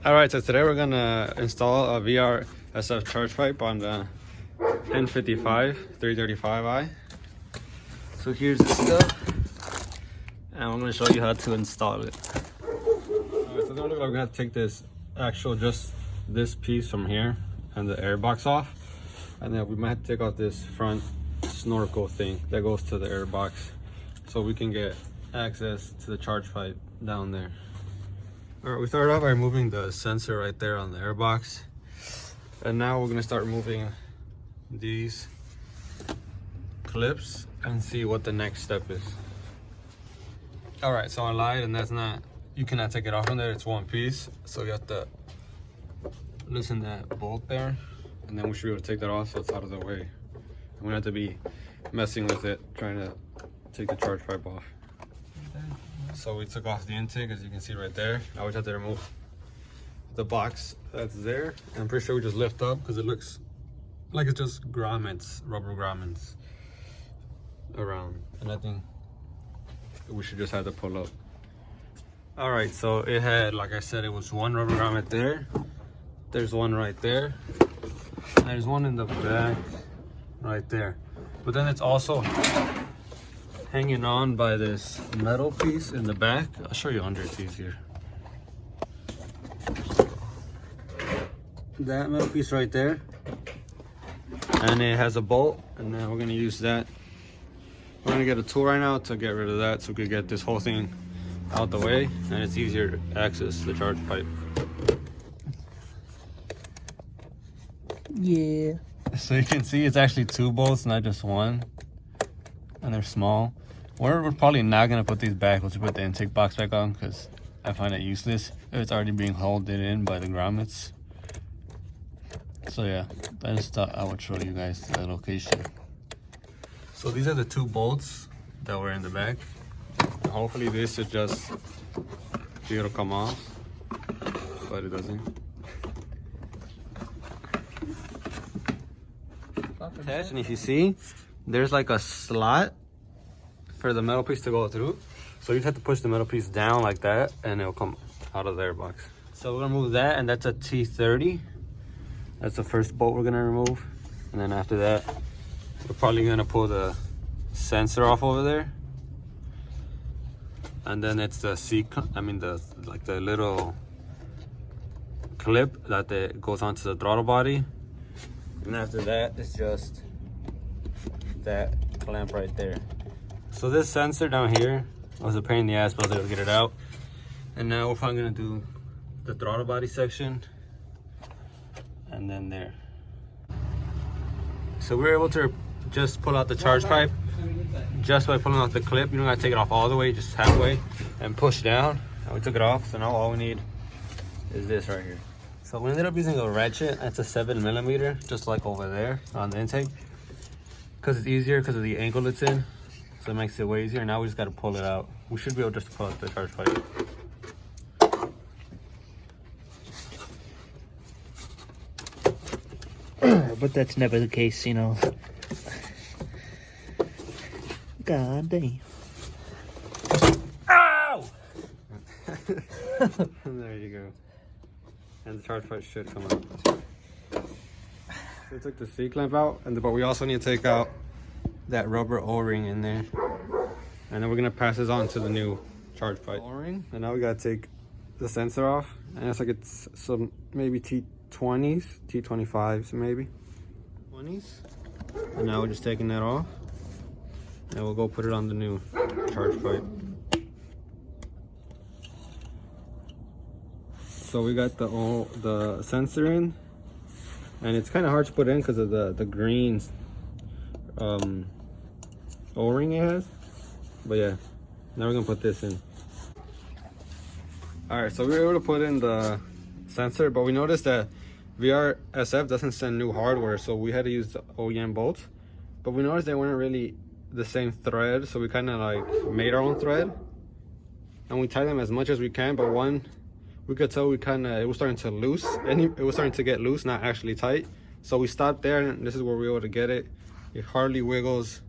Alright, so today we're gonna install a vrsf charge pipe on the N55 335i. So here's the stuff, and I'm gonna show you how to install it. Alright, so then we're gonna have to take this just this piece from here and the air box off, and then we might have to take off this front snorkel thing that goes to the air box so we can get access to the charge pipe down there. Alright, we started off by removing the sensor right there on the air box, and now we're gonna start removing these clips and see what the next step is. Alright, so I lied, and that's not, you cannot take it off from there, it's one piece, so you have to loosen that bolt there, and then we should be able to take that off so it's out of the way. And we don't have to be messing with it trying to take the charge pipe off. So we took off the intake, as you can see right there. Now we just have to remove the box that's there. And I'm pretty sure we just lift up because it looks like it's just grommets, rubber grommets around. And I think we should just have to pull up. All right, so it had, like I said, it was one rubber grommet there. There's one right there. And there's one in the back right there. But then it's also hanging on by this metal piece in the back. I'll show you under, it's easier. That metal piece right there, and it has a bolt, and then we're gonna use that. We're gonna get a tool right now to get rid of that so we can get this whole thing out the way, and it's easier to access the charge pipe. Yeah. So you can see it's actually two bolts, not just one, and they're small. We're probably not gonna put these back once we put the intake box back on, because I find it useless if it's already being held in by the grommets. So yeah, I just thought I would show you guys the location. So these are the two bolts that were in the back. And hopefully this should just be able to come off, but it doesn't. And if you see, there's like a slot for the metal piece to go through, so you just have to push the metal piece down like that and it'll come out of the air box. So we're gonna move that, and that's a T30. That's the first bolt we're gonna remove, and then after that we're probably gonna pull the sensor off over there, and then it's the the little clip that goes onto the throttle body, and after that it's just that clamp right there. So this sensor down here was a pain in the ass, but I was able to get it out. And now we're probably gonna do the throttle body section, and then there. So we were able to just pull out the charge pipe just by pulling out the clip. You don't gotta take it off all the way, just halfway, and push down. And we took it off, so now all we need is this right here. So we ended up using a ratchet. That's a 7mm, just like over there on the intake, because it's easier because of the angle it's in. So it makes it way easier. Now we just got to pull it out. We should be able just to pull out the charge pipe. But that's never the case, you know. God damn. Ow! There you go. And the charge pipe should come out. So we took the C-clamp out, but we also need to take out that rubber O-ring in there, and then we're gonna pass this on to the new charge pipe O-ring. And now we gotta take the sensor off, and it's some maybe T20s, T25s maybe 20s. And now we're just taking that off, and we'll go put it on the new charge pipe. So we got the sensor in, and it's kind of hard to put in because of the green O-ring it has, but yeah, now we're gonna put this in. All right, so we were able to put in the sensor, but we noticed that vrsf doesn't send new hardware, so we had to use the OEM bolts. But we noticed they weren't really the same thread, so we kind of like made our own thread, and we tied them as much as we can. But we could tell it was starting to loose, and it was starting to get loose, not actually tight. So we stopped there, and this is where we were able to get it. It hardly wiggles.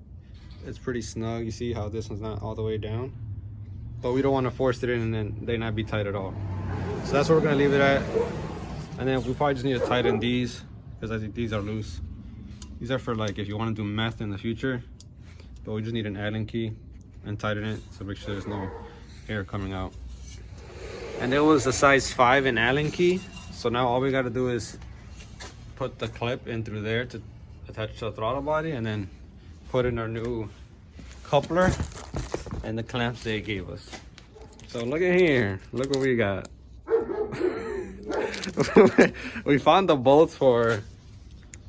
It's pretty snug. You see how this one's not all the way down, but we don't want to force it in and then they not be tight at all. So that's where we're gonna leave it at. And then we probably just need to tighten these because I think these are loose. These are for like if you want to do meth in the future. But we just need an Allen key and tighten it so make sure there's no air coming out. And it was a size 5 in Allen key. So now all we gotta do is put the clip in through there to attach to the throttle body and then put in our new coupler and the clamps they gave us. So look at here, look what we got. We found the bolts for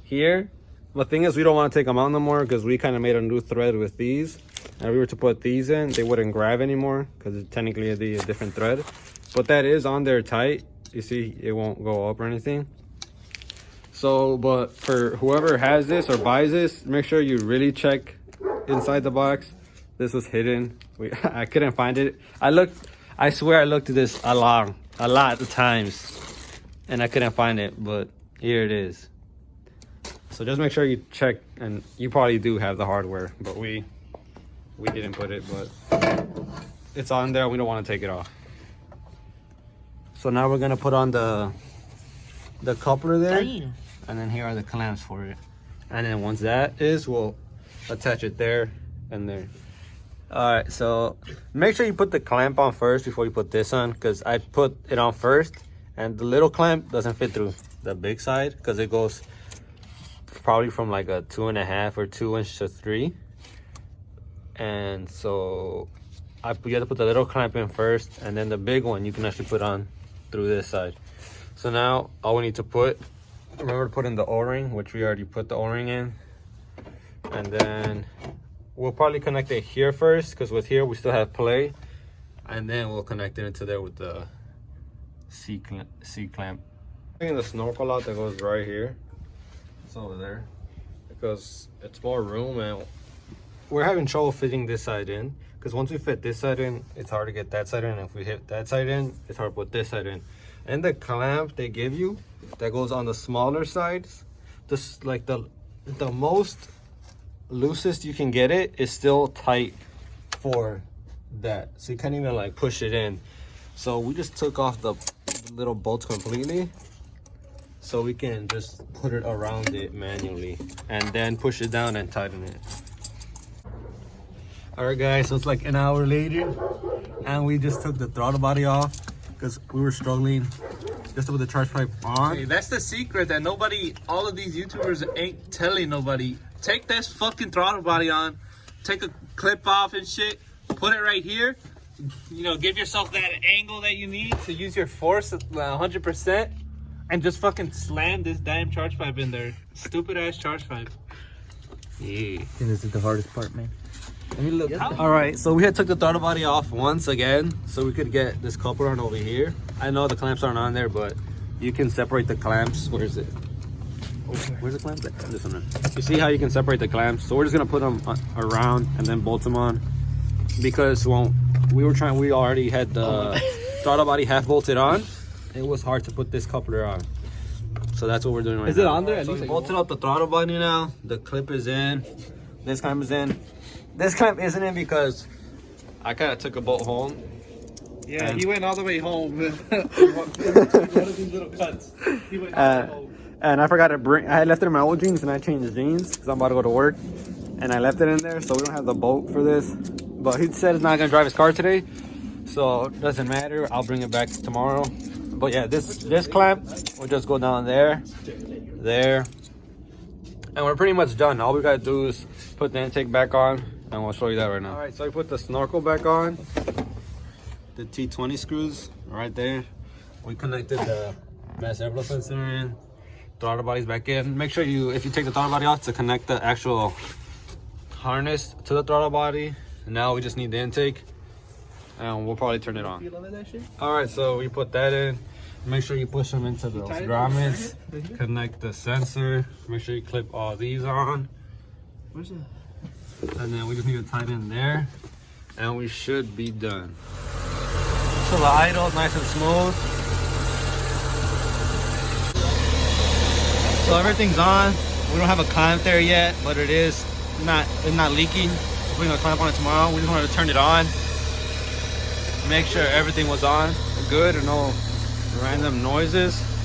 here. The thing is we don't want to take them out no more because we kind of made a new thread with these. And if we were to put these in, they wouldn't grab anymore because it's technically a different thread. But that is on there tight. You see, it won't go up or anything. So, but for whoever has this or buys this, make sure you really check inside the box. This was hidden. I couldn't find it. I swear I looked at this a lot of times and I couldn't find it, but here it is. So just make sure you check, and you probably do have the hardware, but we didn't put it, but it's on there. We don't want to take it off. So now we're gonna put on the coupler there, and then here are the clamps for it. And then once that is, we'll attach it there and there. All right, so make sure you put the clamp on first before you put this on, because I put it on first and the little clamp doesn't fit through the big side because it goes probably from like a 2.5 or 2 inch to 3. And so you have to put the little clamp in first, and then the big one you can actually put on through this side. So now all we need to remember to put in the O-ring, which we already put the O-ring in. And then we'll probably connect it here first, because with here we still have play. And then we'll connect it into there with the C clamp. Taking the snorkel out that goes right here. It's over there. Because it's more room, and we're having trouble fitting this side in. Because once we fit this side in, it's hard to get that side in. And if we hit that side in, it's hard to put this side in. And the clamp they give you that goes on the smaller sides, this like the most loosest you can get it is still tight for that, so you can't even like push it in. So we just took off the little bolts completely so we can just put it around it manually and then push it down and tighten it. All right guys, so it's like an hour later and we just took the throttle body off because we were struggling just to put the charge pipe on. Hey, that's the secret that all of these YouTubers ain't telling nobody. Take this fucking throttle body on, take a clip off and shit, put it right here. You know, give yourself that angle that you need to use your force at 100%, and just fucking slam this damn charge pipe in there. Stupid ass charge pipe. Yeah. I think this is the hardest part, man. Let me look. All right, so we had took the throttle body off once again so we could get this coupler on over here. I know the clamps aren't on there, but you can separate the clamps. Where is it? Where's the clamp? This one. You see how you can separate the clamps? So we're just gonna put them around and then bolt them on, because when we already had the throttle body half bolted on. It was hard to put this coupler on, so that's what we're doing right now. Is it on there? So we bolted up the throttle body now. The clip is in. This clamp is in. This clamp isn't in because I kind of took a bolt home. Yeah, he went all the way home. One of these little cuts. He went all the way home. And I forgot to bring, I had left it in my old jeans and I changed jeans because I'm about to go to work. And I left it in there, so we don't have the bolt for this. But he said he's not gonna drive his car today, so it doesn't matter. I'll bring it back tomorrow. But yeah, this clamp will just go down there, there. And we're pretty much done. All we gotta do is put the intake back on, and we'll show you that right now. All right, so I put the snorkel back on. The T20 screws right there. We connected the mass airflow sensor in. Throttle body's back in. Make sure if you take the throttle body off, to connect the actual harness to the throttle body. And now we just need the intake, and we'll probably turn it on. All right, so we put that in. Make sure you push them into those grommets. Connect the sensor. Make sure you clip all these on. Where's it? And then we just need to tighten there, and we should be done. So the idle is nice and smooth. So everything's on. We don't have a clamp there yet, but it's not leaking. We're putting a clamp on it tomorrow. We just wanted to turn it on, make sure everything was on good, or no random noises.